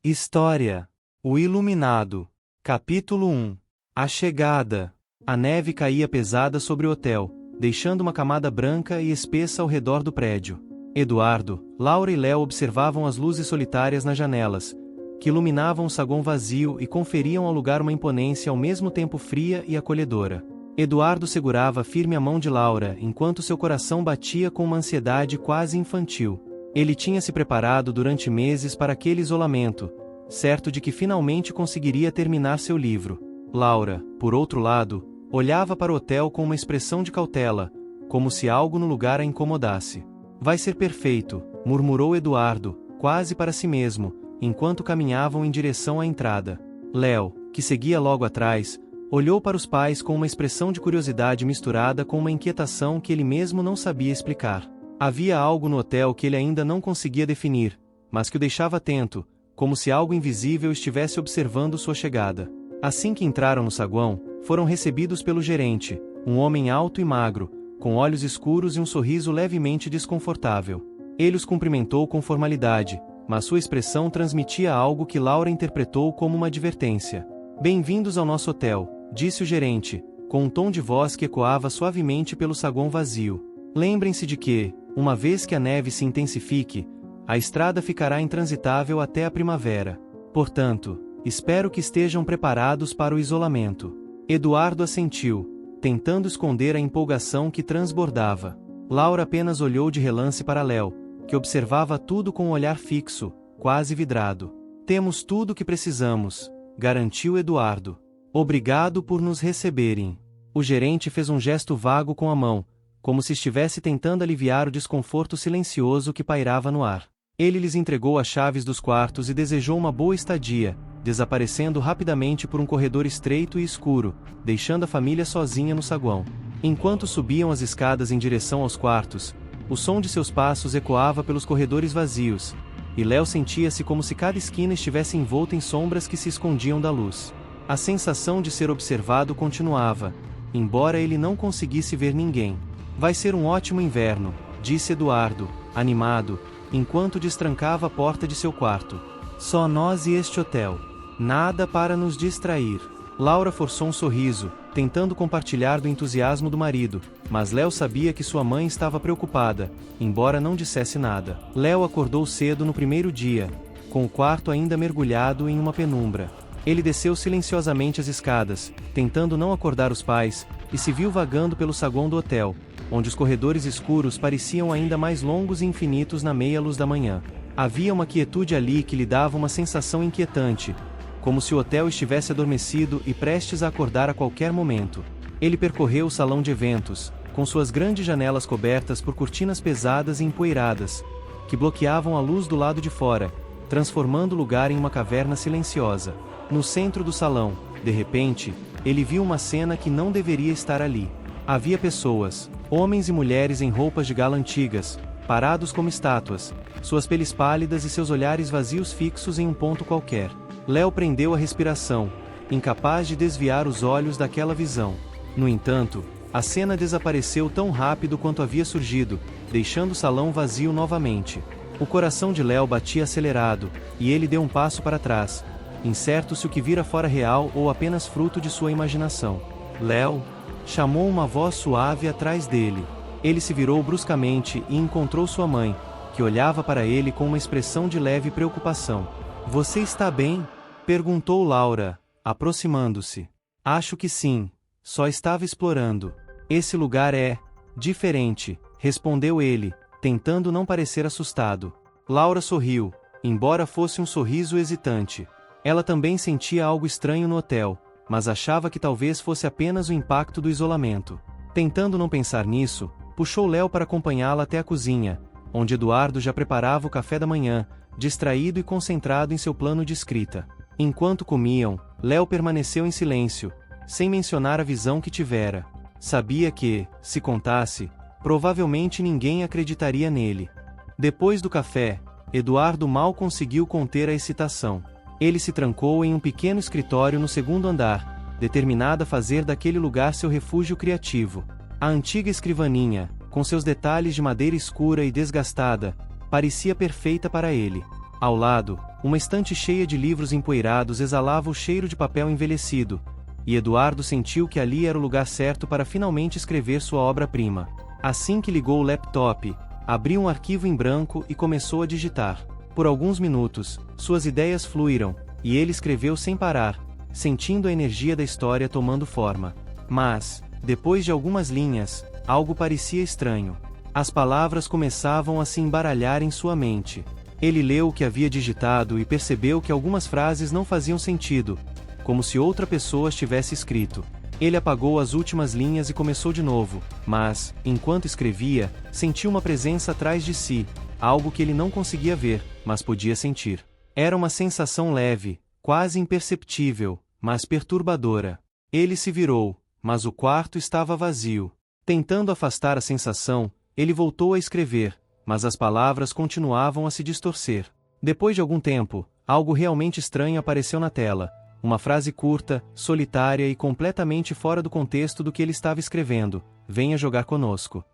História. O Iluminado. Capítulo 1. A chegada. A neve caía pesada sobre o hotel, deixando uma camada branca e espessa ao redor do prédio. Eduardo, Laura e Léo observavam as luzes solitárias nas janelas, que iluminavam o saguão vazio e conferiam ao lugar uma imponência ao mesmo tempo fria e acolhedora. Eduardo segurava firme a mão de Laura enquanto seu coração batia com uma ansiedade quase infantil. Ele tinha se preparado durante meses para aquele isolamento, certo de que finalmente conseguiria terminar seu livro. Laura, por outro lado, olhava para o hotel com uma expressão de cautela, como se algo no lugar a incomodasse. "Vai ser perfeito", murmurou Eduardo, quase para si mesmo, enquanto caminhavam em direção à entrada. Léo, que seguia logo atrás, olhou para os pais com uma expressão de curiosidade misturada com uma inquietação que ele mesmo não sabia explicar. Havia algo no hotel que ele ainda não conseguia definir, mas que o deixava atento, como se algo invisível estivesse observando sua chegada. Assim que entraram no saguão, foram recebidos pelo gerente, um homem alto e magro, com olhos escuros e um sorriso levemente desconfortável. Ele os cumprimentou com formalidade, mas sua expressão transmitia algo que Laura interpretou como uma advertência. "Bem-vindos ao nosso hotel", disse o gerente, com um tom de voz que ecoava suavemente pelo saguão vazio. "Lembrem-se de que, uma vez que a neve se intensifique, a estrada ficará intransitável até a primavera. Portanto, espero que estejam preparados para o isolamento." Eduardo assentiu, tentando esconder a empolgação que transbordava. Laura apenas olhou de relance para Léo, que observava tudo com um olhar fixo, quase vidrado. "Temos tudo o que precisamos", garantiu Eduardo. "Obrigado por nos receberem." O gerente fez um gesto vago com a mão, como se estivesse tentando aliviar o desconforto silencioso que pairava no ar. Ele lhes entregou as chaves dos quartos e desejou uma boa estadia, desaparecendo rapidamente por um corredor estreito e escuro, deixando a família sozinha no saguão. Enquanto subiam as escadas em direção aos quartos, o som de seus passos ecoava pelos corredores vazios, e Léo sentia-se como se cada esquina estivesse envolta em sombras que se escondiam da luz. A sensação de ser observado continuava, embora ele não conseguisse ver ninguém. "Vai ser um ótimo inverno", disse Eduardo, animado, enquanto destrancava a porta de seu quarto. "Só nós e este hotel. Nada para nos distrair." Laura forçou um sorriso, tentando compartilhar do entusiasmo do marido, mas Léo sabia que sua mãe estava preocupada, embora não dissesse nada. Léo acordou cedo no primeiro dia, com o quarto ainda mergulhado em uma penumbra. Ele desceu silenciosamente as escadas, tentando não acordar os pais, e se viu vagando pelo saguão do hotel, onde os corredores escuros pareciam ainda mais longos e infinitos na meia-luz da manhã. Havia uma quietude ali que lhe dava uma sensação inquietante, como se o hotel estivesse adormecido e prestes a acordar a qualquer momento. Ele percorreu o salão de eventos, com suas grandes janelas cobertas por cortinas pesadas e empoeiradas, que bloqueavam a luz do lado de fora, transformando o lugar em uma caverna silenciosa. No centro do salão, de repente, ele viu uma cena que não deveria estar ali. Havia pessoas, homens e mulheres em roupas de gala antigas, parados como estátuas, suas peles pálidas e seus olhares vazios fixos em um ponto qualquer. Léo prendeu a respiração, incapaz de desviar os olhos daquela visão. No entanto, a cena desapareceu tão rápido quanto havia surgido, deixando o salão vazio novamente. O coração de Léo batia acelerado, e ele deu um passo para trás, incerto se o que vira fora real ou apenas fruto de sua imaginação. "Léo!", chamou uma voz suave atrás dele. Ele se virou bruscamente e encontrou sua mãe, que olhava para ele com uma expressão de leve preocupação. "Você está bem?", perguntou Laura, aproximando-se. "Acho que sim, só estava explorando. Esse lugar é diferente", respondeu ele, tentando não parecer assustado. Laura sorriu, embora fosse um sorriso hesitante. Ela também sentia algo estranho no hotel, mas achava que talvez fosse apenas o impacto do isolamento. Tentando não pensar nisso, puxou Léo para acompanhá-la até a cozinha, onde Eduardo já preparava o café da manhã, distraído e concentrado em seu plano de escrita. Enquanto comiam, Léo permaneceu em silêncio, sem mencionar a visão que tivera. Sabia que, se contasse, provavelmente ninguém acreditaria nele. Depois do café, Eduardo mal conseguiu conter a excitação. Ele se trancou em um pequeno escritório no segundo andar, determinado a fazer daquele lugar seu refúgio criativo. A antiga escrivaninha, com seus detalhes de madeira escura e desgastada, parecia perfeita para ele. Ao lado, uma estante cheia de livros empoeirados exalava o cheiro de papel envelhecido, e Eduardo sentiu que ali era o lugar certo para finalmente escrever sua obra-prima. Assim que ligou o laptop, abriu um arquivo em branco e começou a digitar. Por alguns minutos, suas ideias fluíram, e ele escreveu sem parar, sentindo a energia da história tomando forma. Mas, depois de algumas linhas, algo parecia estranho. As palavras começavam a se embaralhar em sua mente. Ele leu o que havia digitado e percebeu que algumas frases não faziam sentido, como se outra pessoa tivesse escrito. Ele apagou as últimas linhas e começou de novo, mas, enquanto escrevia, sentiu uma presença atrás de si, algo que ele não conseguia ver, mas podia sentir. Era uma sensação leve, quase imperceptível, mas perturbadora. Ele se virou, mas o quarto estava vazio. Tentando afastar a sensação, ele voltou a escrever, mas as palavras continuavam a se distorcer. Depois de algum tempo, algo realmente estranho apareceu na tela. Uma frase curta, solitária e completamente fora do contexto do que ele estava escrevendo. Venha jogar conosco.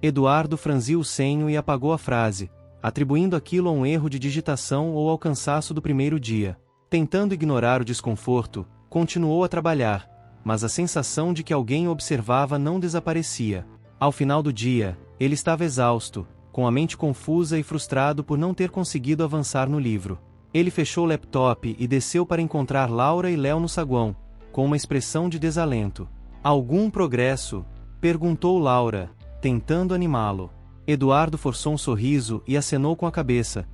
Eduardo franziu o senho e apagou a frase, atribuindo aquilo a um erro de digitação ou ao cansaço do primeiro dia. Tentando ignorar o desconforto, continuou a trabalhar, mas a sensação de que alguém o observava não desaparecia. Ao final do dia, ele estava exausto, com a mente confusa e frustrado por não ter conseguido avançar no livro. Ele fechou o laptop e desceu para encontrar Laura e Léo no saguão, com uma expressão de desalento. Algum progresso? Perguntou Laura, tentando animá-lo. Eduardo forçou um sorriso e acenou com a cabeça,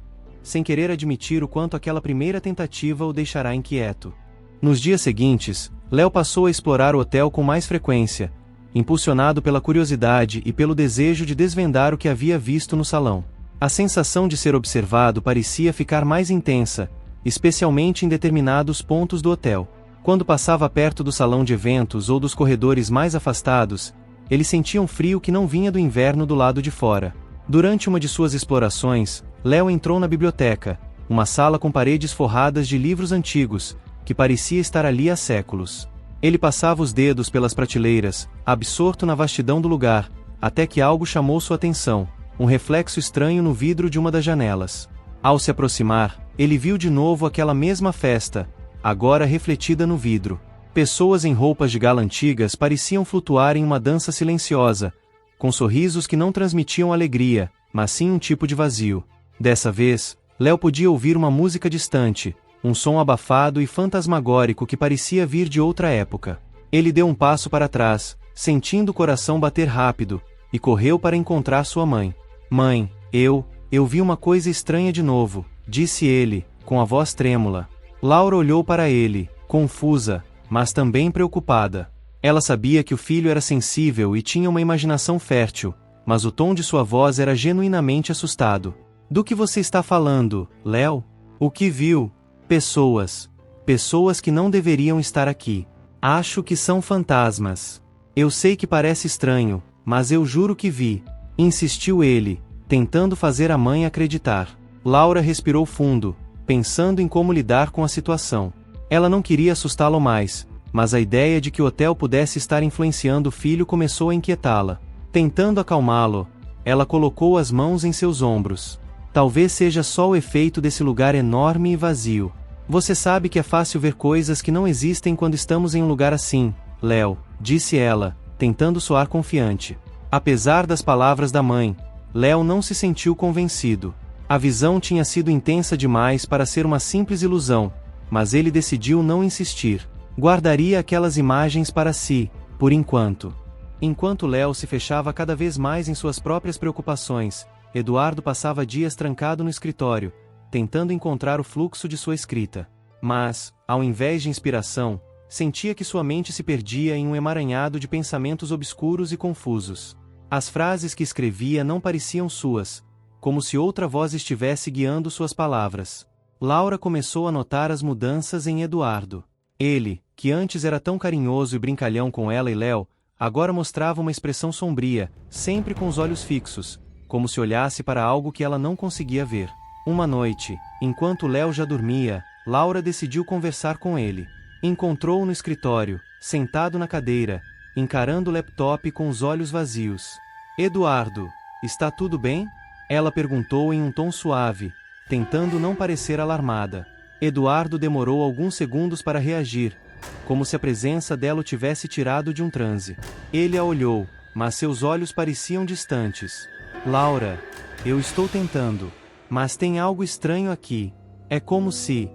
sem querer admitir o quanto aquela primeira tentativa o deixará inquieto. Nos dias seguintes, Léo passou a explorar o hotel com mais frequência, impulsionado pela curiosidade e pelo desejo de desvendar o que havia visto no salão. A sensação de ser observado parecia ficar mais intensa, especialmente em determinados pontos do hotel. Quando passava perto do salão de eventos ou dos corredores mais afastados, ele sentia um frio que não vinha do inverno do lado de fora. Durante uma de suas explorações, Léo entrou na biblioteca, uma sala com paredes forradas de livros antigos, que parecia estar ali há séculos. Ele passava os dedos pelas prateleiras, absorto na vastidão do lugar, até que algo chamou sua atenção. Um reflexo estranho no vidro de uma das janelas. Ao se aproximar, ele viu de novo aquela mesma festa, agora refletida no vidro. Pessoas em roupas de gala antigas pareciam flutuar em uma dança silenciosa, com sorrisos que não transmitiam alegria, mas sim um tipo de vazio. Dessa vez, Léo podia ouvir uma música distante, um som abafado e fantasmagórico que parecia vir de outra época. Ele deu um passo para trás, sentindo o coração bater rápido, e correu para encontrar sua mãe. Mãe, eu vi uma coisa estranha de novo, disse ele, com a voz trêmula. Laura olhou para ele, confusa, mas também preocupada. Ela sabia que o filho era sensível e tinha uma imaginação fértil, mas o tom de sua voz era genuinamente assustado. Do que você está falando, Léo? O que viu? Pessoas. Pessoas que não deveriam estar aqui. Acho que são fantasmas. Eu sei que parece estranho, mas eu juro que vi. Insistiu ele, tentando fazer a mãe acreditar. Laura respirou fundo, pensando em como lidar com a situação. Ela não queria assustá-lo mais, mas a ideia de que o hotel pudesse estar influenciando o filho começou a inquietá-la. Tentando acalmá-lo, ela colocou as mãos em seus ombros. Talvez seja só o efeito desse lugar enorme e vazio. Você sabe que é fácil ver coisas que não existem quando estamos em um lugar assim, Léo, disse ela, tentando soar confiante. Apesar das palavras da mãe, Léo não se sentiu convencido. A visão tinha sido intensa demais para ser uma simples ilusão, mas ele decidiu não insistir. Guardaria aquelas imagens para si, por enquanto. Enquanto Léo se fechava cada vez mais em suas próprias preocupações, Eduardo passava dias trancado no escritório, tentando encontrar o fluxo de sua escrita. Mas, ao invés de inspiração, sentia que sua mente se perdia em um emaranhado de pensamentos obscuros e confusos. As frases que escrevia não pareciam suas, como se outra voz estivesse guiando suas palavras. Laura começou a notar as mudanças em Eduardo. Ele, que antes era tão carinhoso e brincalhão com ela e Léo, agora mostrava uma expressão sombria, sempre com os olhos fixos, como se olhasse para algo que ela não conseguia ver. Uma noite, enquanto Léo já dormia, Laura decidiu conversar com ele. Encontrou-o no escritório, sentado na cadeira, encarando o laptop com os olhos vazios. Eduardo, está tudo bem? Ela perguntou em um tom suave, tentando não parecer alarmada. Eduardo demorou alguns segundos para reagir, como se a presença dela o tivesse tirado de um transe. Ele a olhou, mas seus olhos pareciam distantes. Laura, eu estou tentando. Mas tem algo estranho aqui. É como se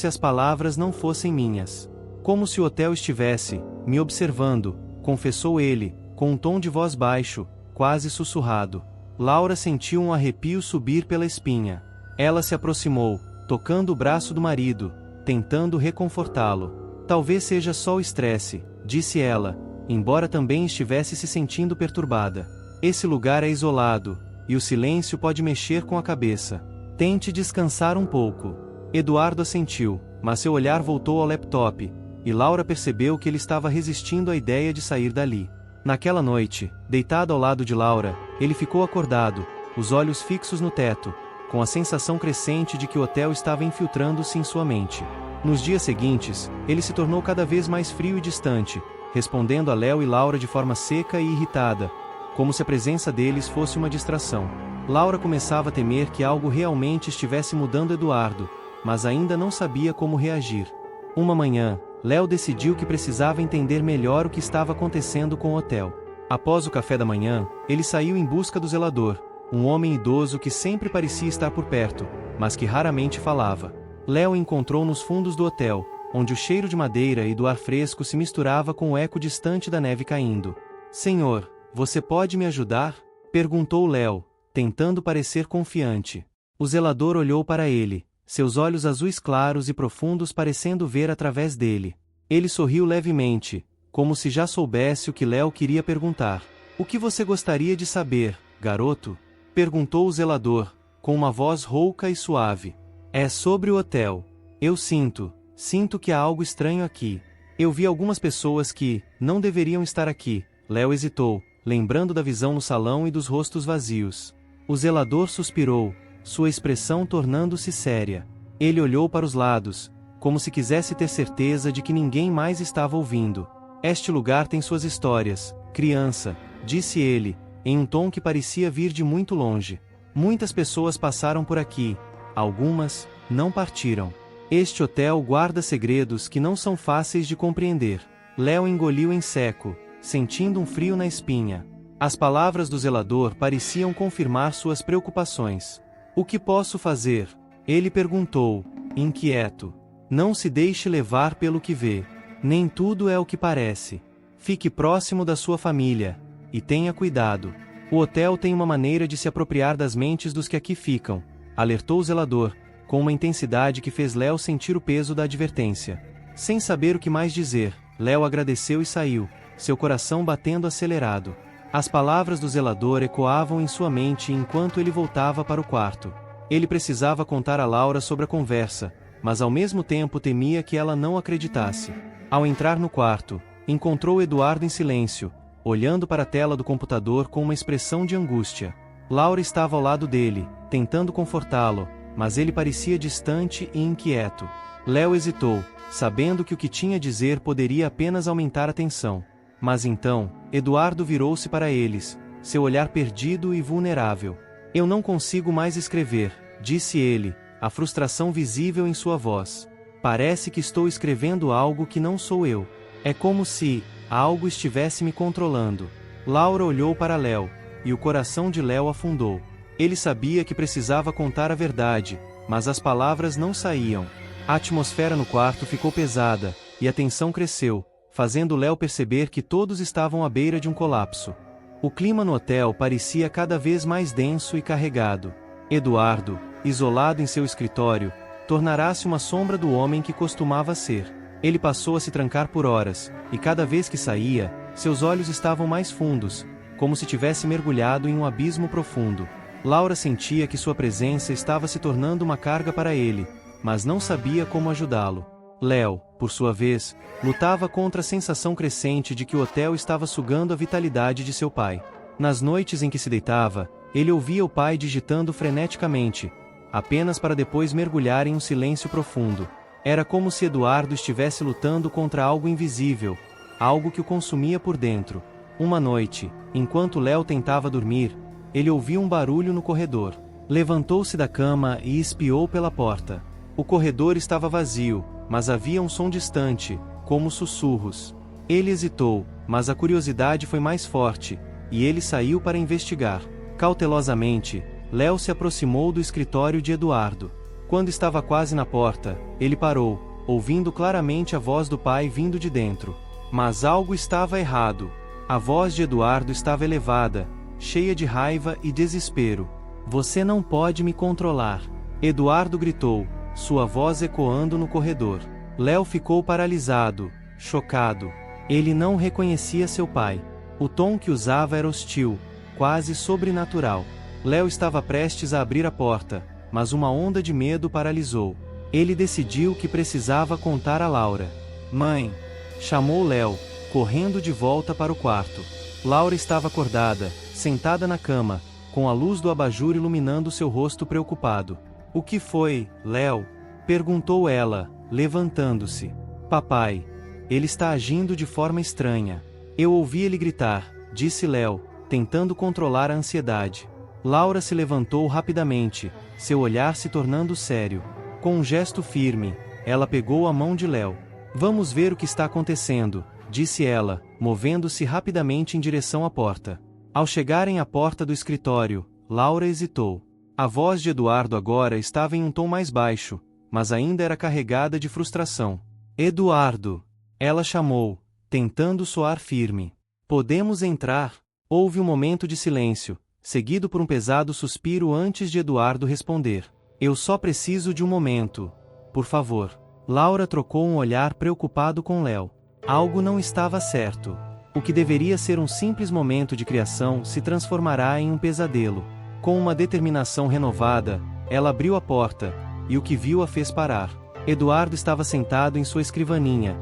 as palavras não fossem minhas. Como se o hotel estivesse me observando, confessou ele, com um tom de voz baixo, quase sussurrado. Laura sentiu um arrepio subir pela espinha. Ela se aproximou, tocando o braço do marido, tentando reconfortá-lo. Talvez seja só o estresse, disse ela, embora também estivesse se sentindo perturbada. Esse lugar é isolado, e o silêncio pode mexer com a cabeça. Tente descansar um pouco. Eduardo assentiu, mas seu olhar voltou ao laptop, e Laura percebeu que ele estava resistindo à ideia de sair dali. Naquela noite, deitado ao lado de Laura, ele ficou acordado, os olhos fixos no teto, com a sensação crescente de que o hotel estava infiltrando-se em sua mente. Nos dias seguintes, ele se tornou cada vez mais frio e distante, respondendo a Léo e Laura de forma seca e irritada, como se a presença deles fosse uma distração. Laura começava a temer que algo realmente estivesse mudando Eduardo, mas ainda não sabia como reagir. Uma manhã, Léo decidiu que precisava entender melhor o que estava acontecendo com o hotel. Após o café da manhã, ele saiu em busca do zelador, um homem idoso que sempre parecia estar por perto, mas que raramente falava. Léo o encontrou nos fundos do hotel, onde o cheiro de madeira e do ar fresco se misturava com o eco distante da neve caindo. "Senhor, você pode me ajudar?" perguntou Léo, tentando parecer confiante. O zelador olhou para ele, seus olhos azuis claros e profundos parecendo ver através dele. Ele sorriu levemente, como se já soubesse o que Léo queria perguntar. "O que você gostaria de saber, garoto?" perguntou o zelador, com uma voz rouca e suave. "É sobre o hotel. Eu sinto que há algo estranho aqui. Eu vi algumas pessoas que não deveriam estar aqui." Léo hesitou, lembrando da visão no salão e dos rostos vazios. O zelador suspirou, sua expressão tornando-se séria. Ele olhou para os lados, como se quisesse ter certeza de que ninguém mais estava ouvindo. "Este lugar tem suas histórias, criança", disse ele, em um tom que parecia vir de muito longe. "Muitas pessoas passaram por aqui, algumas não partiram. Este hotel guarda segredos que não são fáceis de compreender." Léo engoliu em seco, sentindo um frio na espinha. As palavras do zelador pareciam confirmar suas preocupações. "O que posso fazer?" ele perguntou, inquieto. "Não se deixe levar pelo que vê. Nem tudo é o que parece. Fique próximo da sua família, e tenha cuidado. O hotel tem uma maneira de se apropriar das mentes dos que aqui ficam", alertou o zelador, com uma intensidade que fez Léo sentir o peso da advertência. Sem saber o que mais dizer, Léo agradeceu e saiu, seu coração batendo acelerado. As palavras do zelador ecoavam em sua mente enquanto ele voltava para o quarto. Ele precisava contar a Laura sobre a conversa, mas ao mesmo tempo temia que ela não acreditasse. Ao entrar no quarto, encontrou Eduardo em silêncio, olhando para a tela do computador com uma expressão de angústia. Laura estava ao lado dele, tentando confortá-lo, mas ele parecia distante e inquieto. Léo hesitou, sabendo que o que tinha a dizer poderia apenas aumentar a tensão. Mas então, Eduardo virou-se para eles, seu olhar perdido e vulnerável. "Eu não consigo mais escrever", disse ele, a frustração visível em sua voz. "Parece que estou escrevendo algo que não sou eu. É como se algo estivesse me controlando." Laura olhou para Léo, e o coração de Léo afundou. Ele sabia que precisava contar a verdade, mas as palavras não saíam. A atmosfera no quarto ficou pesada, e a tensão cresceu, fazendo Léo perceber que todos estavam à beira de um colapso. O clima no hotel parecia cada vez mais denso e carregado. Eduardo, isolado em seu escritório, tornara-se uma sombra do homem que costumava ser. Ele passou a se trancar por horas, e cada vez que saía, seus olhos estavam mais fundos, como se tivesse mergulhado em um abismo profundo. Laura sentia que sua presença estava se tornando uma carga para ele, mas não sabia como ajudá-lo. Léo, por sua vez, lutava contra a sensação crescente de que o hotel estava sugando a vitalidade de seu pai. Nas noites em que se deitava, ele ouvia o pai digitando freneticamente, apenas para depois mergulhar em um silêncio profundo. Era como se Eduardo estivesse lutando contra algo invisível, algo que o consumia por dentro. Uma noite, enquanto Léo tentava dormir, ele ouviu um barulho no corredor. Levantou-se da cama e espiou pela porta. O corredor estava vazio, mas havia um som distante, como sussurros. Ele hesitou, mas a curiosidade foi mais forte, e ele saiu para investigar. Cautelosamente, Léo se aproximou do escritório de Eduardo. Quando estava quase na porta, ele parou, ouvindo claramente a voz do pai vindo de dentro. Mas algo estava errado. A voz de Eduardo estava elevada, cheia de raiva e desespero. Você não pode me controlar. Eduardo gritou, sua voz ecoando no corredor. Léo ficou paralisado, chocado. Ele não reconhecia seu pai. O tom que usava era hostil, quase sobrenatural. Léo estava prestes a abrir a porta, mas uma onda de medo paralisou. Ele decidiu que precisava contar a Laura. Mãe! Chamou Léo, correndo de volta para o quarto. Laura estava acordada, sentada na cama, com a luz do abajur iluminando seu rosto preocupado. O que foi, Léo? Perguntou ela, levantando-se. Papai. Ele está agindo de forma estranha. Eu ouvi ele gritar, disse Léo, tentando controlar a ansiedade. Laura se levantou rapidamente, seu olhar se tornando sério. Com um gesto firme, ela pegou a mão de Léo. Vamos ver o que está acontecendo, disse ela, movendo-se rapidamente em direção à porta. Ao chegarem à porta do escritório, Laura hesitou. A voz de Eduardo agora estava em um tom mais baixo, mas ainda era carregada de frustração. Eduardo! Ela chamou, tentando soar firme. Podemos entrar? Houve um momento de silêncio, seguido por um pesado suspiro antes de Eduardo responder. Eu só preciso de um momento. Por favor. Laura trocou um olhar preocupado com Léo. Algo não estava certo. O que deveria ser um simples momento de criação se transformará em um pesadelo. Com uma determinação renovada, ela abriu a porta, e o que viu a fez parar. Eduardo estava sentado em sua escrivaninha,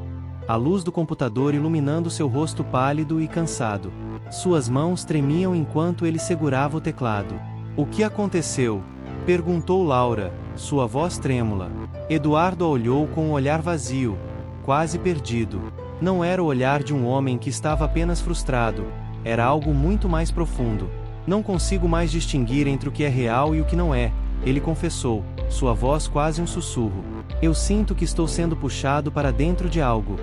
a luz do computador iluminando seu rosto pálido e cansado. Suas mãos tremiam enquanto ele segurava o teclado. O que aconteceu? Perguntou Laura, sua voz trêmula. Eduardo a olhou com um olhar vazio, quase perdido. Não era o olhar de um homem que estava apenas frustrado, era algo muito mais profundo. Não consigo mais distinguir entre o que é real e o que não é, ele confessou, sua voz quase um sussurro. Eu sinto que estou sendo puxado para dentro de algo.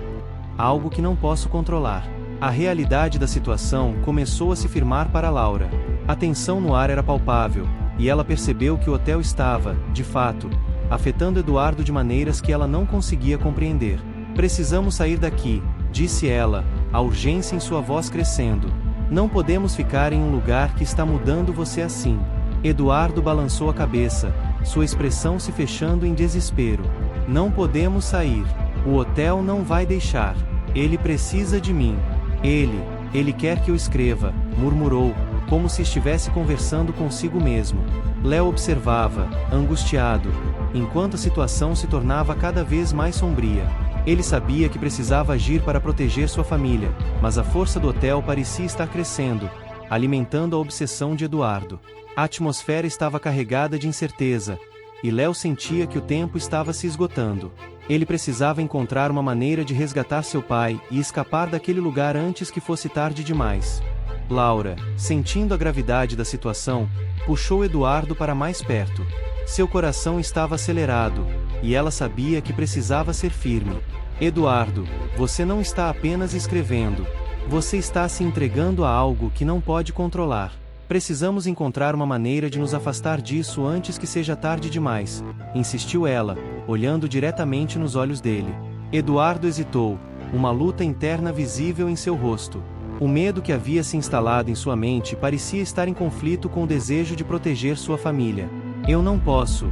Algo que não posso controlar. A realidade da situação começou a se firmar para Laura. A tensão no ar era palpável, e ela percebeu que o hotel estava, de fato, afetando Eduardo de maneiras que ela não conseguia compreender. Precisamos sair daqui, disse ela, a urgência em sua voz crescendo. Não podemos ficar em um lugar que está mudando você assim. Eduardo balançou a cabeça, sua expressão se fechando em desespero. Não podemos sair. O hotel não vai deixar. Ele precisa de mim. Ele quer que eu escreva, murmurou, como se estivesse conversando consigo mesmo. Léo observava, angustiado, enquanto a situação se tornava cada vez mais sombria. Ele sabia que precisava agir para proteger sua família, mas a força do hotel parecia estar crescendo, alimentando a obsessão de Eduardo. A atmosfera estava carregada de incerteza, e Léo sentia que o tempo estava se esgotando. Ele precisava encontrar uma maneira de resgatar seu pai e escapar daquele lugar antes que fosse tarde demais. Laura, sentindo a gravidade da situação, puxou Eduardo para mais perto. Seu coração estava acelerado, e ela sabia que precisava ser firme. Eduardo, você não está apenas escrevendo. Você está se entregando a algo que não pode controlar. Precisamos encontrar uma maneira de nos afastar disso antes que seja tarde demais, insistiu ela, olhando diretamente nos olhos dele. Eduardo hesitou, uma luta interna visível em seu rosto. O medo que havia se instalado em sua mente parecia estar em conflito com o desejo de proteger sua família. Eu não posso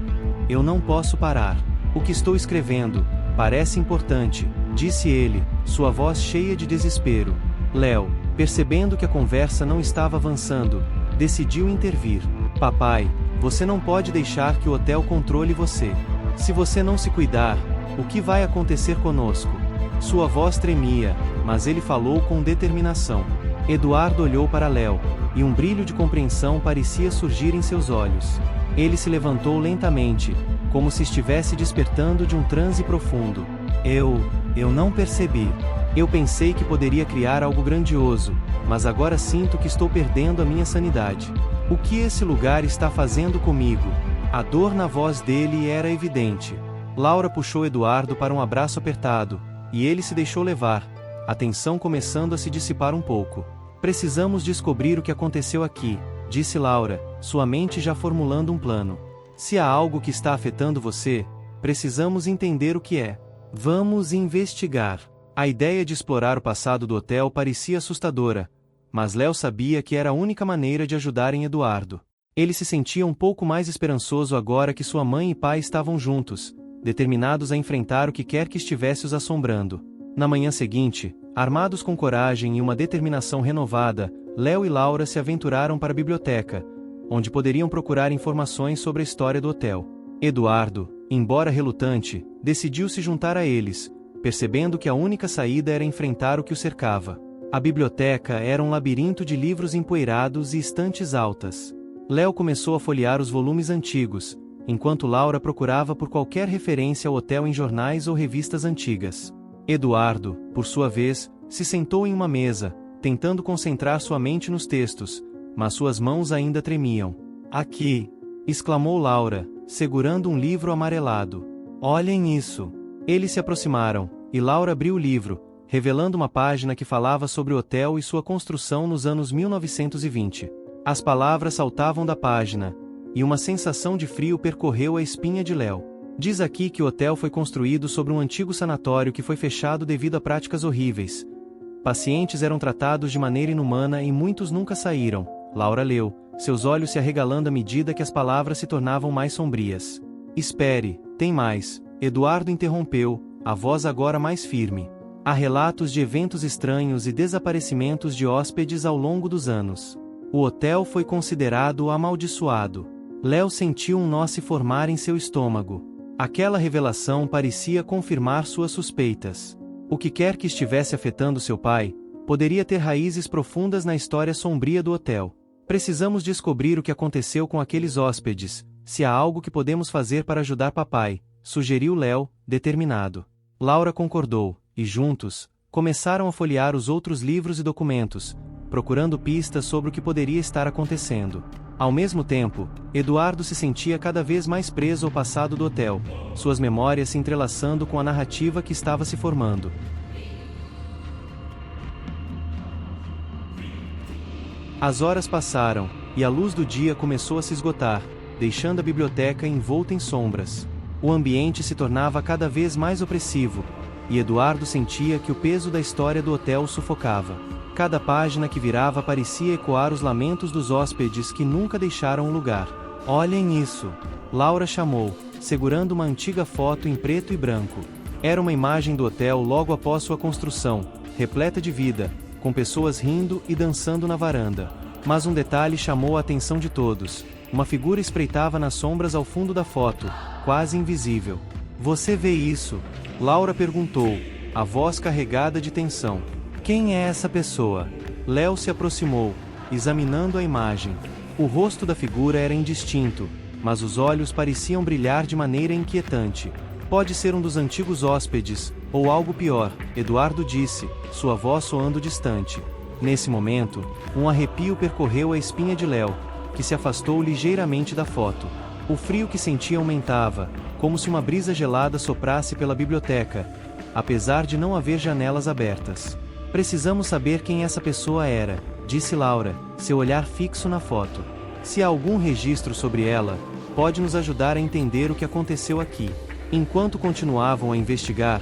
parar. O que estou escrevendo parece importante, disse ele, sua voz cheia de desespero. Léo, percebendo que a conversa não estava avançando, decidiu intervir. Papai, você não pode deixar que o hotel controle você. Se você não se cuidar, o que vai acontecer conosco? Sua voz tremia, mas ele falou com determinação. Eduardo olhou para Léo, e um brilho de compreensão parecia surgir em seus olhos. Ele se levantou lentamente, como se estivesse despertando de um transe profundo. Eu não percebi. Eu pensei que poderia criar algo grandioso, mas agora sinto que estou perdendo a minha sanidade. O que esse lugar está fazendo comigo? A dor na voz dele era evidente. Laura puxou Eduardo para um abraço apertado, e ele se deixou levar, a tensão começando a se dissipar um pouco. Precisamos descobrir o que aconteceu aqui, disse Laura, sua mente já formulando um plano. Se há algo que está afetando você, precisamos entender o que é. Vamos investigar. A ideia de explorar o passado do hotel parecia assustadora, mas Léo sabia que era a única maneira de ajudarem Eduardo. Ele se sentia um pouco mais esperançoso agora que sua mãe e pai estavam juntos, determinados a enfrentar o que quer que estivesse os assombrando. Na manhã seguinte, armados com coragem e uma determinação renovada, Léo e Laura se aventuraram para a biblioteca, onde poderiam procurar informações sobre a história do hotel. Eduardo, embora relutante, decidiu se juntar a eles, percebendo que a única saída era enfrentar o que o cercava. A biblioteca era um labirinto de livros empoeirados e estantes altas. Léo começou a folhear os volumes antigos, enquanto Laura procurava por qualquer referência ao hotel em jornais ou revistas antigas. Eduardo, por sua vez, se sentou em uma mesa, tentando concentrar sua mente nos textos, mas suas mãos ainda tremiam. Aqui! Exclamou Laura, segurando um livro amarelado. Olhem isso! Eles se aproximaram, e Laura abriu o livro, revelando uma página que falava sobre o hotel e sua construção nos anos 1920. As palavras saltavam da página, e uma sensação de frio percorreu a espinha de Léo. Diz aqui que o hotel foi construído sobre um antigo sanatório que foi fechado devido a práticas horríveis. Pacientes eram tratados de maneira inumana e muitos nunca saíram. Laura leu, seus olhos se arregalando à medida que as palavras se tornavam mais sombrias. Espere, tem mais. Eduardo interrompeu, a voz agora mais firme. Há relatos de eventos estranhos e desaparecimentos de hóspedes ao longo dos anos. O hotel foi considerado amaldiçoado. Léo sentiu um nó se formar em seu estômago. Aquela revelação parecia confirmar suas suspeitas. O que quer que estivesse afetando seu pai, poderia ter raízes profundas na história sombria do hotel. Precisamos descobrir o que aconteceu com aqueles hóspedes, se há algo que podemos fazer para ajudar papai, sugeriu Léo, determinado. Laura concordou, e juntos, começaram a folhear os outros livros e documentos, procurando pistas sobre o que poderia estar acontecendo. Ao mesmo tempo, Eduardo se sentia cada vez mais preso ao passado do hotel, suas memórias se entrelaçando com a narrativa que estava se formando. As horas passaram, e a luz do dia começou a se esgotar, deixando a biblioteca envolta em sombras. O ambiente se tornava cada vez mais opressivo, e Eduardo sentia que o peso da história do hotel o sufocava. Cada página que virava parecia ecoar os lamentos dos hóspedes que nunca deixaram o lugar. Olhem isso! Laura chamou, segurando uma antiga foto em preto e branco. Era uma imagem do hotel logo após sua construção, repleta de vida, com pessoas rindo e dançando na varanda. Mas um detalhe chamou a atenção de todos. Uma figura espreitava nas sombras ao fundo da foto, quase invisível. Você vê isso? Laura perguntou, a voz carregada de tensão. Quem é essa pessoa? Léo se aproximou, examinando a imagem. O rosto da figura era indistinto, mas os olhos pareciam brilhar de maneira inquietante. Pode ser um dos antigos hóspedes, ou algo pior, Eduardo disse, sua voz soando distante. Nesse momento, um arrepio percorreu a espinha de Léo, que se afastou ligeiramente da foto. O frio que sentia aumentava, como se uma brisa gelada soprasse pela biblioteca, apesar de não haver janelas abertas. Precisamos saber quem essa pessoa era, disse Laura, seu olhar fixo na foto. Se há algum registro sobre ela, pode nos ajudar a entender o que aconteceu aqui. Enquanto continuavam a investigar,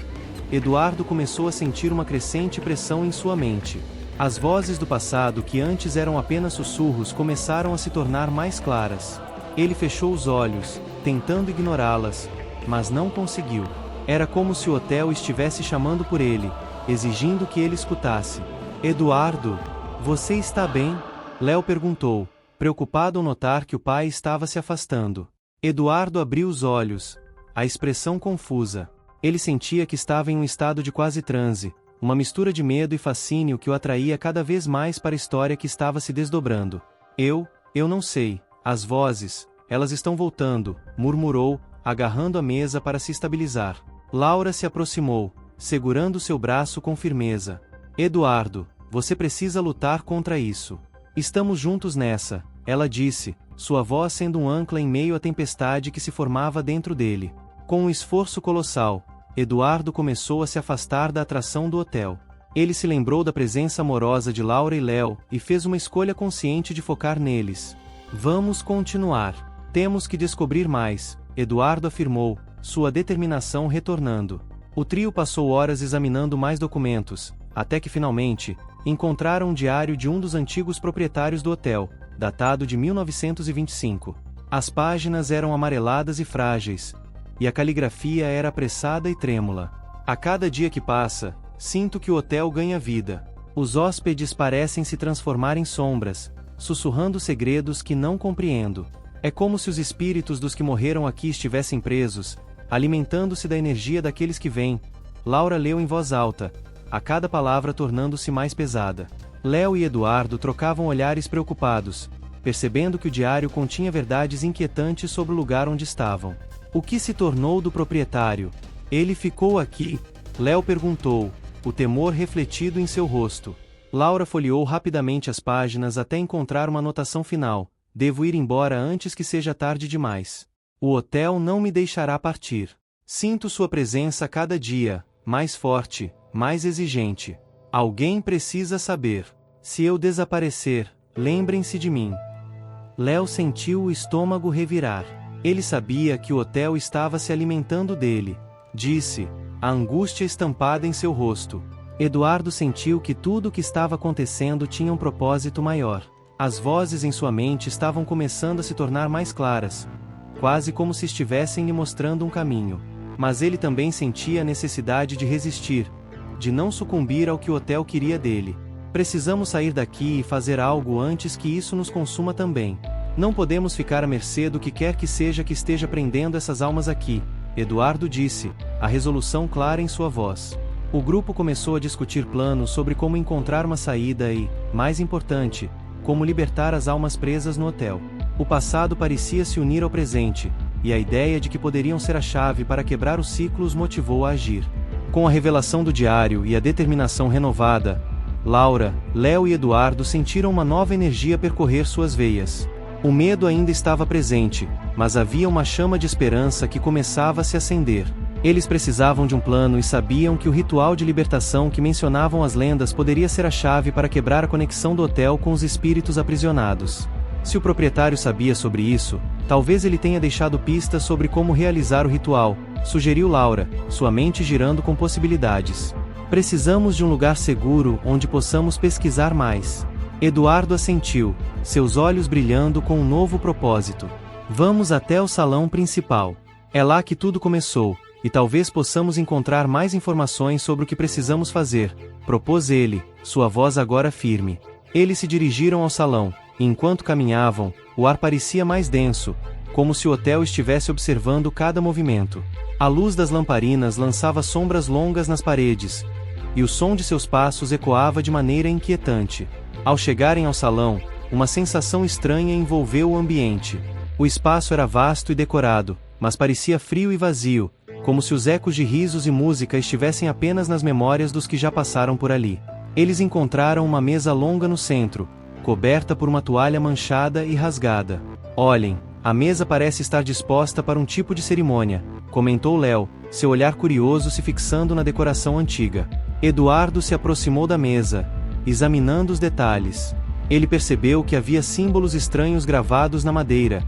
Eduardo começou a sentir uma crescente pressão em sua mente. As vozes do passado que antes eram apenas sussurros começaram a se tornar mais claras. Ele fechou os olhos, tentando ignorá-las, mas não conseguiu. Era como se o hotel estivesse chamando por ele, exigindo que ele escutasse. Eduardo, você está bem? Léo perguntou, preocupado ao notar que o pai estava se afastando. Eduardo abriu os olhos, a expressão confusa. Ele sentia que estava em um estado de quase transe, uma mistura de medo e fascínio que o atraía cada vez mais para a história que estava se desdobrando. Eu não sei, as vozes, elas estão voltando, murmurou, agarrando a mesa para se estabilizar. Laura se aproximou, segurando seu braço com firmeza. Eduardo, você precisa lutar contra isso. Estamos juntos nessa, ela disse, sua voz sendo um ancla em meio à tempestade que se formava dentro dele. Com um esforço colossal, Eduardo começou a se afastar da atração do hotel. Ele se lembrou da presença amorosa de Laura e Léo e fez uma escolha consciente de focar neles. Vamos continuar. Temos que descobrir mais, Eduardo afirmou, sua determinação retornando. O trio passou horas examinando mais documentos, até que finalmente, encontraram um diário de um dos antigos proprietários do hotel, datado de 1925. As páginas eram amareladas e frágeis, e a caligrafia era apressada e trêmula. A cada dia que passa, sinto que o hotel ganha vida. Os hóspedes parecem se transformar em sombras, sussurrando segredos que não compreendo. É como se os espíritos dos que morreram aqui estivessem presos, alimentando-se da energia daqueles que vêm. Laura leu em voz alta, a cada palavra tornando-se mais pesada. Léo e Eduardo trocavam olhares preocupados, percebendo que o diário continha verdades inquietantes sobre o lugar onde estavam. O que se tornou do proprietário? Ele ficou aqui? Léo perguntou, o temor refletido em seu rosto. Laura folheou rapidamente as páginas até encontrar uma anotação final. Devo ir embora antes que seja tarde demais. O hotel não me deixará partir. Sinto sua presença a cada dia, mais forte, mais exigente. Alguém precisa saber. Se eu desaparecer, lembrem-se de mim. Léo sentiu o estômago revirar. Ele sabia que o hotel estava se alimentando dele. Disse, a angústia estampada em seu rosto. Eduardo sentiu que tudo o que estava acontecendo tinha um propósito maior. As vozes em sua mente estavam começando a se tornar mais claras, quase como se estivessem lhe mostrando um caminho. Mas ele também sentia a necessidade de resistir, de não sucumbir ao que o hotel queria dele. Precisamos sair daqui e fazer algo antes que isso nos consuma também. Não podemos ficar à mercê do que quer que seja que esteja prendendo essas almas aqui, Eduardo disse, a resolução clara em sua voz. O grupo começou a discutir planos sobre como encontrar uma saída e, mais importante, como libertar as almas presas no hotel. O passado parecia se unir ao presente, e a ideia de que poderiam ser a chave para quebrar o ciclo os motivou a agir. Com a revelação do diário e a determinação renovada, Laura, Léo e Eduardo sentiram uma nova energia percorrer suas veias. O medo ainda estava presente, mas havia uma chama de esperança que começava a se acender. Eles precisavam de um plano e sabiam que o ritual de libertação que mencionavam as lendas poderia ser a chave para quebrar a conexão do hotel com os espíritos aprisionados. Se o proprietário sabia sobre isso, talvez ele tenha deixado pistas sobre como realizar o ritual, sugeriu Laura, sua mente girando com possibilidades. Precisamos de um lugar seguro onde possamos pesquisar mais. Eduardo assentiu, seus olhos brilhando com um novo propósito. Vamos até o salão principal. É lá que tudo começou. E talvez possamos encontrar mais informações sobre o que precisamos fazer, propôs ele, sua voz agora firme. Eles se dirigiram ao salão, e enquanto caminhavam, o ar parecia mais denso, como se o hotel estivesse observando cada movimento. A luz das lamparinas lançava sombras longas nas paredes, e o som de seus passos ecoava de maneira inquietante. Ao chegarem ao salão, uma sensação estranha envolveu o ambiente. O espaço era vasto e decorado, mas parecia frio e vazio, como se os ecos de risos e música estivessem apenas nas memórias dos que já passaram por ali. Eles encontraram uma mesa longa no centro, coberta por uma toalha manchada e rasgada. Olhem, a mesa parece estar disposta para um tipo de cerimônia, comentou Léo, seu olhar curioso se fixando na decoração antiga. Eduardo se aproximou da mesa, examinando os detalhes. Ele percebeu que havia símbolos estranhos gravados na madeira,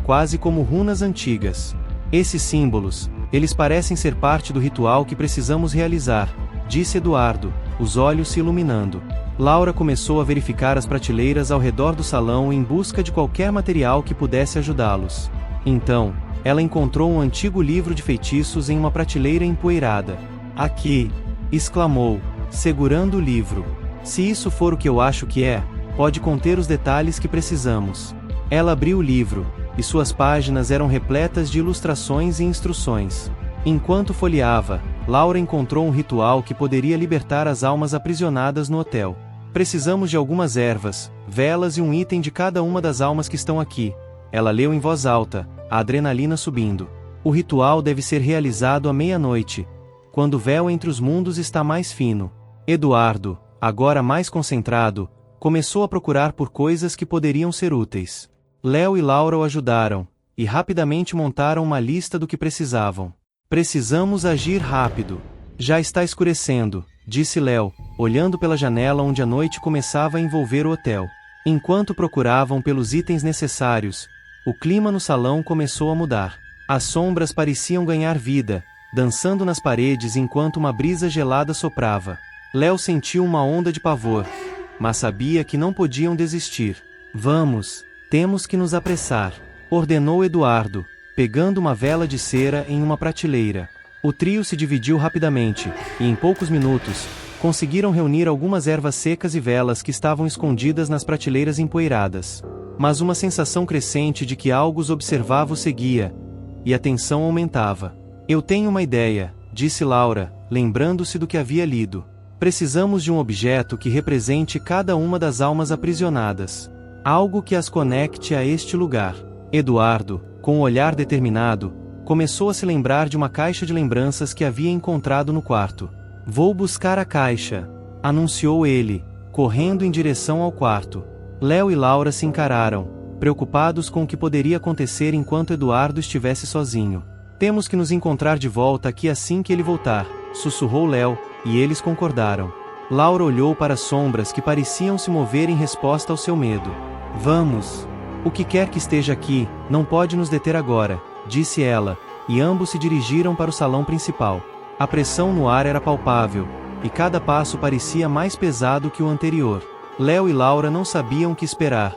quase como runas antigas. Esses símbolos, eles parecem ser parte do ritual que precisamos realizar, disse Eduardo, os olhos se iluminando. Laura começou a verificar as prateleiras ao redor do salão em busca de qualquer material que pudesse ajudá-los. Então, ela encontrou um antigo livro de feitiços em uma prateleira empoeirada. Aqui! Exclamou, segurando o livro. Se isso for o que eu acho que é, pode conter os detalhes que precisamos. Ela abriu o livro, e suas páginas eram repletas de ilustrações e instruções. Enquanto folheava, Laura encontrou um ritual que poderia libertar as almas aprisionadas no hotel. Precisamos de algumas ervas, velas e um item de cada uma das almas que estão aqui. Ela leu em voz alta, a adrenalina subindo. O ritual deve ser realizado à meia-noite, quando o véu entre os mundos está mais fino. Eduardo, agora mais concentrado, Começou a procurar por coisas que poderiam ser úteis. Léo e Laura o ajudaram, e rapidamente montaram uma lista do que precisavam. Precisamos agir rápido. Já está escurecendo, disse Léo, olhando pela janela onde a noite começava a envolver o hotel. Enquanto procuravam pelos itens necessários, o clima no salão começou a mudar. As sombras pareciam ganhar vida, dançando nas paredes enquanto uma brisa gelada soprava. Léo sentiu uma onda de pavor, mas sabia que não podiam desistir. Vamos, temos que nos apressar, ordenou Eduardo, pegando uma vela de cera em uma prateleira. O trio se dividiu rapidamente, e em poucos minutos, conseguiram reunir algumas ervas secas e velas que estavam escondidas nas prateleiras empoeiradas. Mas uma sensação crescente de que algo os observava os seguia, e a tensão aumentava. Eu tenho uma ideia, disse Laura, lembrando-se do que havia lido. Precisamos de um objeto que represente cada uma das almas aprisionadas. Algo que as conecte a este lugar. Eduardo, com um olhar determinado, começou a se lembrar de uma caixa de lembranças que havia encontrado no quarto. Vou buscar a caixa, anunciou ele, correndo em direção ao quarto. Léo e Laura se encararam, preocupados com o que poderia acontecer enquanto Eduardo estivesse sozinho. Temos que nos encontrar de volta aqui assim que ele voltar, sussurrou Léo, e eles concordaram. Laura olhou para as sombras que pareciam se mover em resposta ao seu medo. Vamos! O que quer que esteja aqui, não pode nos deter agora, disse ela, e ambos se dirigiram para o salão principal. A pressão no ar era palpável, e cada passo parecia mais pesado que o anterior. Léo e Laura não sabiam o que esperar,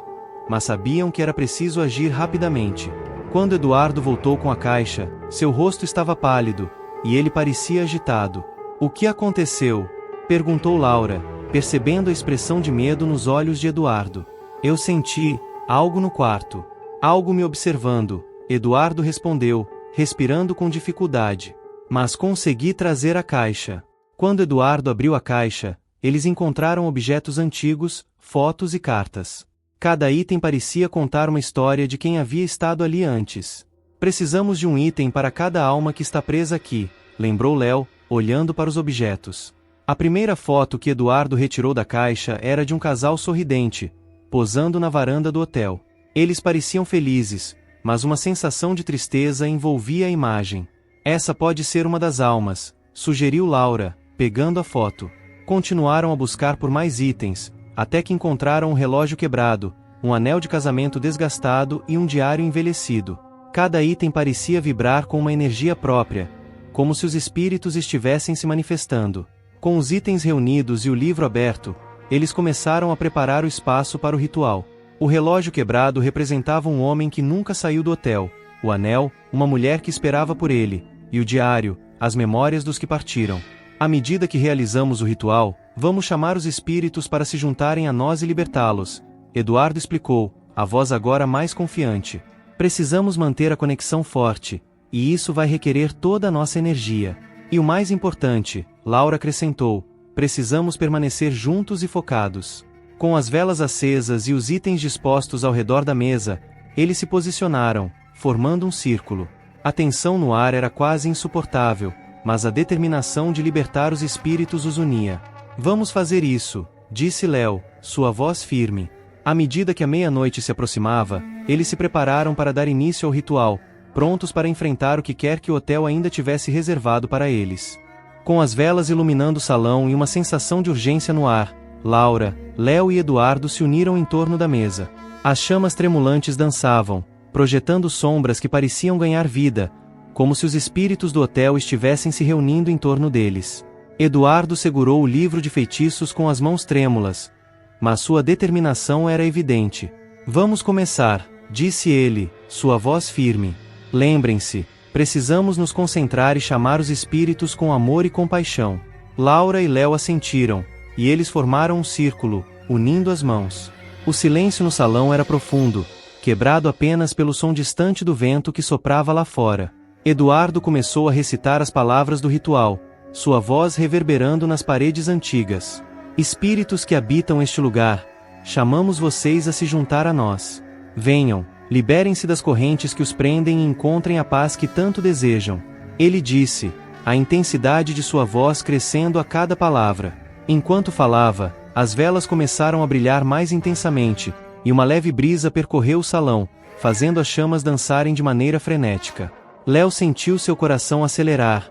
mas sabiam que era preciso agir rapidamente. Quando Eduardo voltou com a caixa, seu rosto estava pálido, e ele parecia agitado. O que aconteceu? Perguntou Laura, percebendo a expressão de medo nos olhos de Eduardo. Eu senti algo no quarto. Algo me observando, Eduardo respondeu, respirando com dificuldade. Mas consegui trazer a caixa. Quando Eduardo abriu a caixa, eles encontraram objetos antigos, fotos e cartas. Cada item parecia contar uma história de quem havia estado ali antes. Precisamos de um item para cada alma que está presa aqui, lembrou Léo, olhando para os objetos. A primeira foto que Eduardo retirou da caixa era de um casal sorridente, posando na varanda do hotel. Eles pareciam felizes, mas uma sensação de tristeza envolvia a imagem. Essa pode ser uma das almas, sugeriu Laura, pegando a foto. Continuaram a buscar por mais itens, até que encontraram um relógio quebrado, um anel de casamento desgastado e um diário envelhecido. Cada item parecia vibrar com uma energia própria, como se os espíritos estivessem se manifestando. Com os itens reunidos e o livro aberto, eles começaram a preparar o espaço para o ritual. O relógio quebrado representava um homem que nunca saiu do hotel, o anel, uma mulher que esperava por ele, e o diário, as memórias dos que partiram. À medida que realizamos o ritual, vamos chamar os espíritos para se juntarem a nós e libertá-los, Eduardo explicou, a voz agora mais confiante. Precisamos manter a conexão forte, e isso vai requerer toda a nossa energia. E o mais importante, Laura acrescentou, precisamos permanecer juntos e focados. Com as velas acesas e os itens dispostos ao redor da mesa, eles se posicionaram, formando um círculo. A tensão no ar era quase insuportável, mas a determinação de libertar os espíritos os unia. Vamos fazer isso, disse Léo, sua voz firme. À medida que a meia-noite se aproximava, eles se prepararam para dar início ao ritual, prontos para enfrentar o que quer que o hotel ainda tivesse reservado para eles. Com as velas iluminando o salão e uma sensação de urgência no ar, Laura, Léo e Eduardo se uniram em torno da mesa. As chamas tremulantes dançavam, projetando sombras que pareciam ganhar vida, como se os espíritos do hotel estivessem se reunindo em torno deles. Eduardo segurou o livro de feitiços com as mãos trêmulas, mas sua determinação era evidente. Vamos começar, disse ele, sua voz firme. Lembrem-se, precisamos nos concentrar e chamar os espíritos com amor e compaixão. Laura e Léo assentiram, e eles formaram um círculo, unindo as mãos. O silêncio no salão era profundo, quebrado apenas pelo som distante do vento que soprava lá fora. Eduardo começou a recitar as palavras do ritual, sua voz reverberando nas paredes antigas. Espíritos que habitam este lugar, chamamos vocês a se juntar a nós. Venham, liberem-se das correntes que os prendem e encontrem a paz que tanto desejam. Ele disse, a intensidade de sua voz crescendo a cada palavra. Enquanto falava, As velas começaram a brilhar mais intensamente, e uma leve brisa percorreu o salão, fazendo as chamas dançarem de maneira frenética. Léo sentiu seu coração acelerar,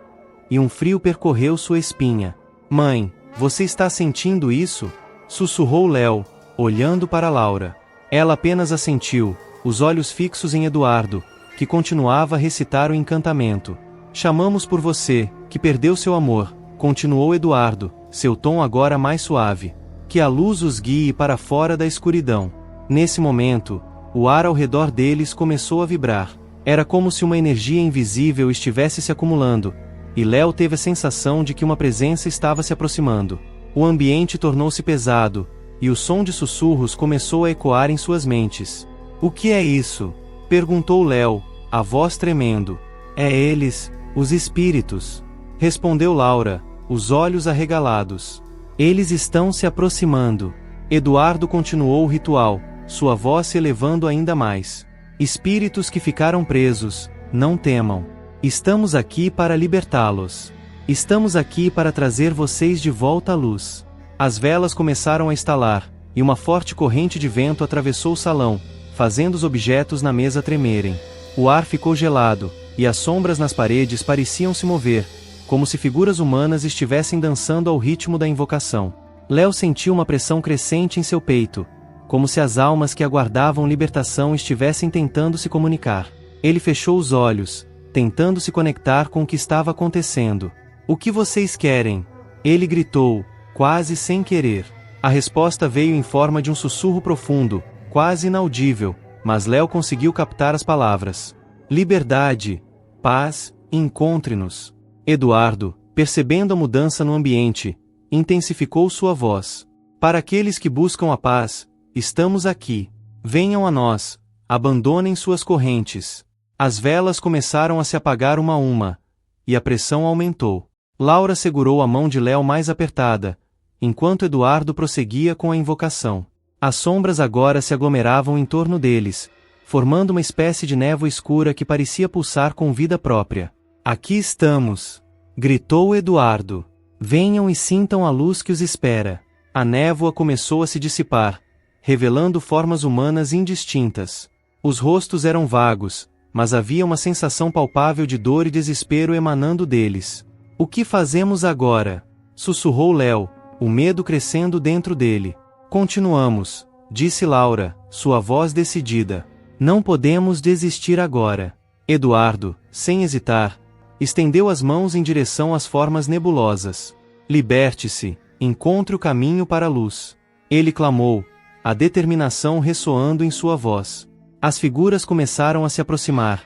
e um frio percorreu sua espinha. Mãe, você está sentindo isso? Sussurrou Léo, olhando para Laura. Ela apenas assentiu, os olhos fixos em Eduardo, que continuava a recitar o encantamento. Chamamos por você, que perdeu seu amor, continuou Eduardo, seu tom agora mais suave. Que a luz os guie para fora da escuridão. Nesse momento, o ar ao redor deles começou a vibrar. Era como se uma energia invisível estivesse se acumulando, e Léo teve a sensação de que uma presença estava se aproximando. O ambiente tornou-se pesado, e o som de sussurros começou a ecoar em suas mentes. O que é isso? Perguntou Léo, a voz tremendo. É eles, os espíritos. Respondeu Laura, os olhos arregalados. Eles estão se aproximando. Eduardo continuou o ritual, sua voz se elevando ainda mais. Espíritos que ficaram presos, não temam. Estamos aqui para libertá-los. Estamos aqui para trazer vocês de volta à luz. As velas começaram a estalar, e uma forte corrente de vento atravessou o salão, fazendo os objetos na mesa tremerem. O ar ficou gelado, e as sombras nas paredes pareciam se mover, como se figuras humanas estivessem dançando ao ritmo da invocação. Léo sentiu uma pressão crescente em seu peito, como se as almas que aguardavam libertação estivessem tentando se comunicar. Ele fechou os olhos, tentando se conectar com o que estava acontecendo. O que vocês querem? Ele gritou, quase sem querer. A resposta veio em forma de um sussurro profundo, quase inaudível, mas Léo conseguiu captar as palavras. Liberdade, paz, encontre-nos. Eduardo, percebendo a mudança no ambiente, intensificou sua voz. Para aqueles que buscam a paz, estamos aqui. Venham a nós, abandonem suas correntes. As velas começaram a se apagar uma a uma, e a pressão aumentou. Laura segurou a mão de Léo mais apertada, enquanto Eduardo prosseguia com a invocação. As sombras agora se aglomeravam em torno deles, formando uma espécie de névoa escura que parecia pulsar com vida própria. Aqui estamos! Gritou Eduardo. Venham e sintam a luz que os espera. A névoa começou a se dissipar, revelando formas humanas indistintas. Os rostos eram vagos, mas havia uma sensação palpável de dor e desespero emanando deles. O que fazemos agora? Sussurrou Léo, o medo crescendo dentro dele. Continuamos, disse Laura, sua voz decidida. Não podemos desistir agora. Eduardo, sem hesitar, estendeu as mãos em direção às formas nebulosas. Liberte-se, encontre o caminho para a luz. Ele clamou, a determinação ressoando em sua voz. As figuras começaram a se aproximar,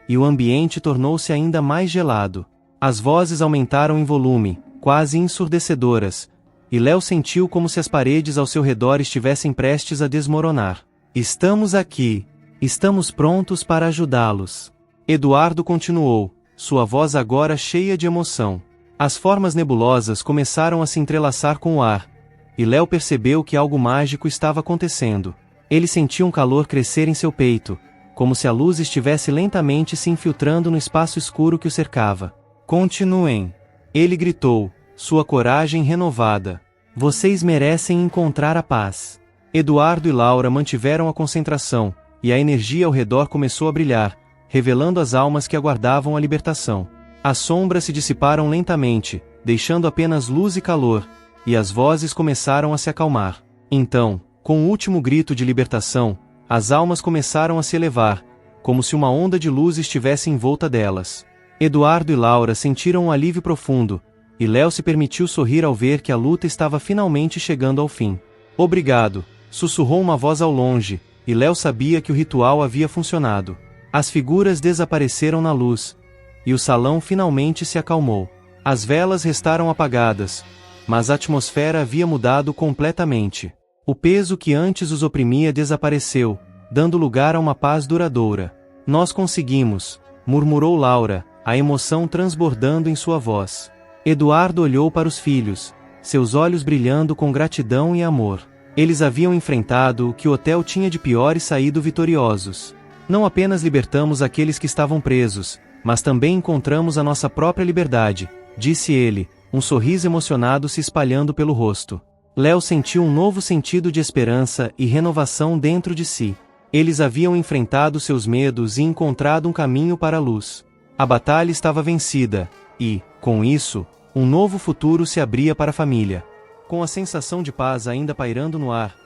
e o ambiente tornou-se ainda mais gelado. As vozes aumentaram em volume, quase ensurdecedoras, e Léo sentiu como se as paredes ao seu redor estivessem prestes a desmoronar. Estamos aqui. Estamos prontos para ajudá-los. Eduardo continuou, sua voz agora cheia de emoção. As formas nebulosas começaram a se entrelaçar com o ar, e Léo percebeu que algo mágico estava acontecendo. Ele sentiu um calor crescer em seu peito, como se a luz estivesse lentamente se infiltrando no espaço escuro que o cercava. Continuem! Ele gritou, sua coragem renovada. Vocês merecem encontrar a paz. Eduardo e Laura mantiveram a concentração, e a energia ao redor começou a brilhar, revelando as almas que aguardavam a libertação. As sombras se dissiparam lentamente, deixando apenas luz e calor, e as vozes começaram a se acalmar. Então, com o último grito de libertação, as almas começaram a se elevar, como se uma onda de luz estivesse em volta delas. Eduardo e Laura sentiram um alívio profundo, e Léo se permitiu sorrir ao ver que a luta estava finalmente chegando ao fim. Obrigado, sussurrou uma voz ao longe, e Léo sabia que o ritual havia funcionado. As figuras desapareceram na luz, e o salão finalmente se acalmou. As velas restaram apagadas, mas a atmosfera havia mudado completamente. O peso que antes os oprimia desapareceu, dando lugar a uma paz duradoura. Nós conseguimos, murmurou Laura, a emoção transbordando em sua voz. Eduardo olhou para os filhos, seus olhos brilhando com gratidão e amor. Eles haviam enfrentado o que o hotel tinha de pior e saído vitoriosos. Não apenas libertamos aqueles que estavam presos, mas também encontramos a nossa própria liberdade, disse ele, um sorriso emocionado se espalhando pelo rosto. Léo sentiu um novo sentido de esperança e renovação dentro de si. Eles haviam enfrentado seus medos e encontrado um caminho para a luz. A batalha estava vencida, e, com isso, um novo futuro se abria para a família. Com a sensação de paz ainda pairando no ar,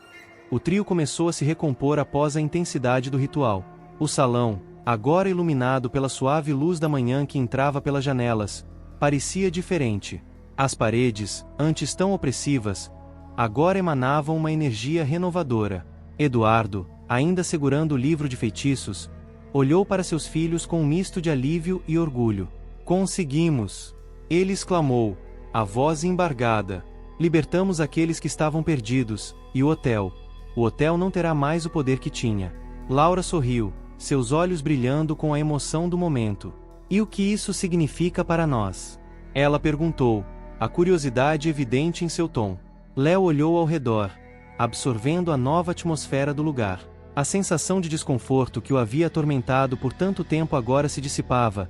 o trio começou a se recompor após a intensidade do ritual. O salão, agora iluminado pela suave luz da manhã que entrava pelas janelas, parecia diferente. As paredes, antes tão opressivas, agora emanavam uma energia renovadora. Eduardo, ainda segurando o livro de feitiços, olhou para seus filhos com um misto de alívio e orgulho. "Conseguimos!" ele exclamou, a voz embargada. "Libertamos aqueles que estavam perdidos, e o hotel não terá mais o poder que tinha." Laura sorriu, seus olhos brilhando com a emoção do momento. "E o que isso significa para nós?" ela perguntou, a curiosidade evidente em seu tom. Léo olhou ao redor, absorvendo a nova atmosfera do lugar. A sensação de desconforto que o havia atormentado por tanto tempo agora se dissipava,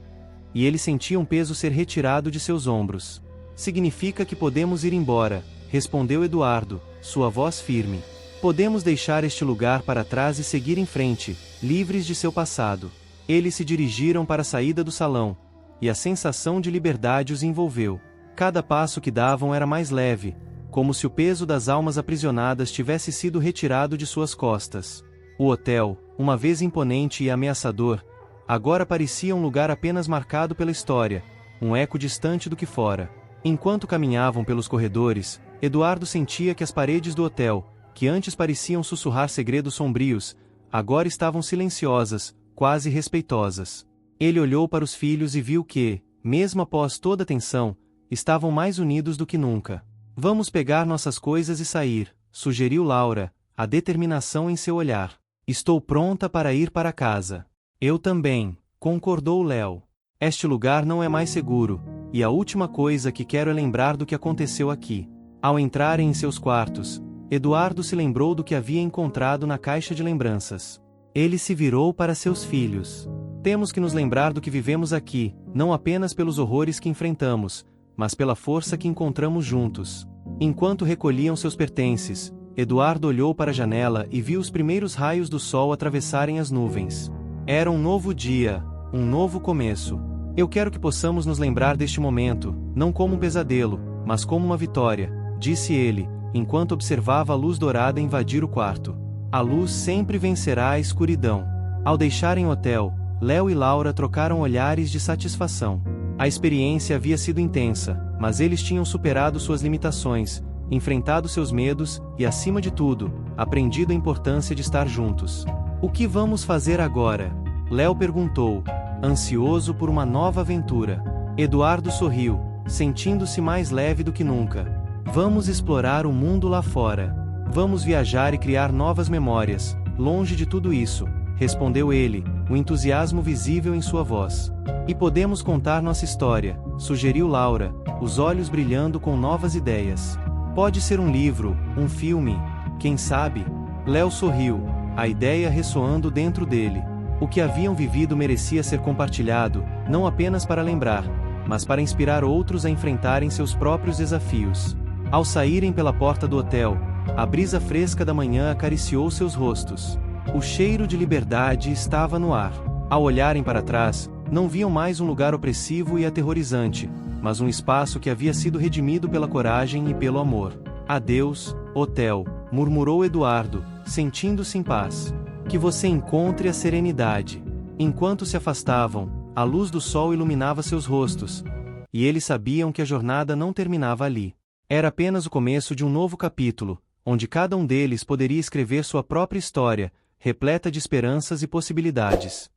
e ele sentia um peso ser retirado de seus ombros. "Significa que podemos ir embora", respondeu Eduardo, sua voz firme. "Podemos deixar este lugar para trás e seguir em frente, livres de seu passado." Eles se dirigiram para a saída do salão, e a sensação de liberdade os envolveu. Cada passo que davam era mais leve, como se o peso das almas aprisionadas tivesse sido retirado de suas costas. O hotel, uma vez imponente e ameaçador, agora parecia um lugar apenas marcado pela história, um eco distante do que fora. Enquanto caminhavam pelos corredores, Eduardo sentia que as paredes do hotel, que antes pareciam sussurrar segredos sombrios, agora estavam silenciosas, quase respeitosas. Ele olhou para os filhos e viu que, mesmo após toda a tensão, estavam mais unidos do que nunca. "Vamos pegar nossas coisas e sair", sugeriu Laura, a determinação em seu olhar. "Estou pronta para ir para casa." "Eu também", concordou Léo. "Este lugar não é mais seguro, e a última coisa que quero é lembrar do que aconteceu aqui." Ao entrarem em seus quartos, Eduardo se lembrou do que havia encontrado na caixa de lembranças. Ele se virou para seus filhos. "Temos que nos lembrar do que vivemos aqui, não apenas pelos horrores que enfrentamos, mas pela força que encontramos juntos." Enquanto recolhiam seus pertences, Eduardo olhou para a janela e viu os primeiros raios do sol atravessarem as nuvens. Era um novo dia, um novo começo. "Eu quero que possamos nos lembrar deste momento, não como um pesadelo, mas como uma vitória", disse ele, enquanto observava a luz dourada invadir o quarto. "A luz sempre vencerá a escuridão." Ao deixarem o hotel, Léo e Laura trocaram olhares de satisfação. A experiência havia sido intensa, mas eles tinham superado suas limitações, enfrentado seus medos e, acima de tudo, aprendido a importância de estar juntos. "O que vamos fazer agora?" Léo perguntou, ansioso por uma nova aventura. Eduardo sorriu, sentindo-se mais leve do que nunca. "Vamos explorar o mundo lá fora. Vamos viajar e criar novas memórias, longe de tudo isso", respondeu ele, o entusiasmo visível em sua voz. "E podemos contar nossa história", sugeriu Laura, os olhos brilhando com novas ideias. "Pode ser um livro, um filme, quem sabe?" Léo sorriu, a ideia ressoando dentro dele. O que haviam vivido merecia ser compartilhado, não apenas para lembrar, mas para inspirar outros a enfrentarem seus próprios desafios. Ao saírem pela porta do hotel, a brisa fresca da manhã acariciou seus rostos. O cheiro de liberdade estava no ar. Ao olharem para trás, não viam mais um lugar opressivo e aterrorizante, mas um espaço que havia sido redimido pela coragem e pelo amor. "Adeus, hotel", murmurou Eduardo, sentindo-se em paz. "Que você encontre a serenidade." Enquanto se afastavam, a luz do sol iluminava seus rostos, e eles sabiam que a jornada não terminava ali. Era apenas o começo de um novo capítulo, onde cada um deles poderia escrever sua própria história, repleta de esperanças e possibilidades.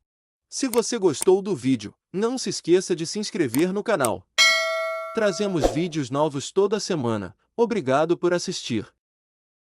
Se você gostou do vídeo, não se esqueça de se inscrever no canal. Trazemos vídeos novos toda semana. Obrigado por assistir.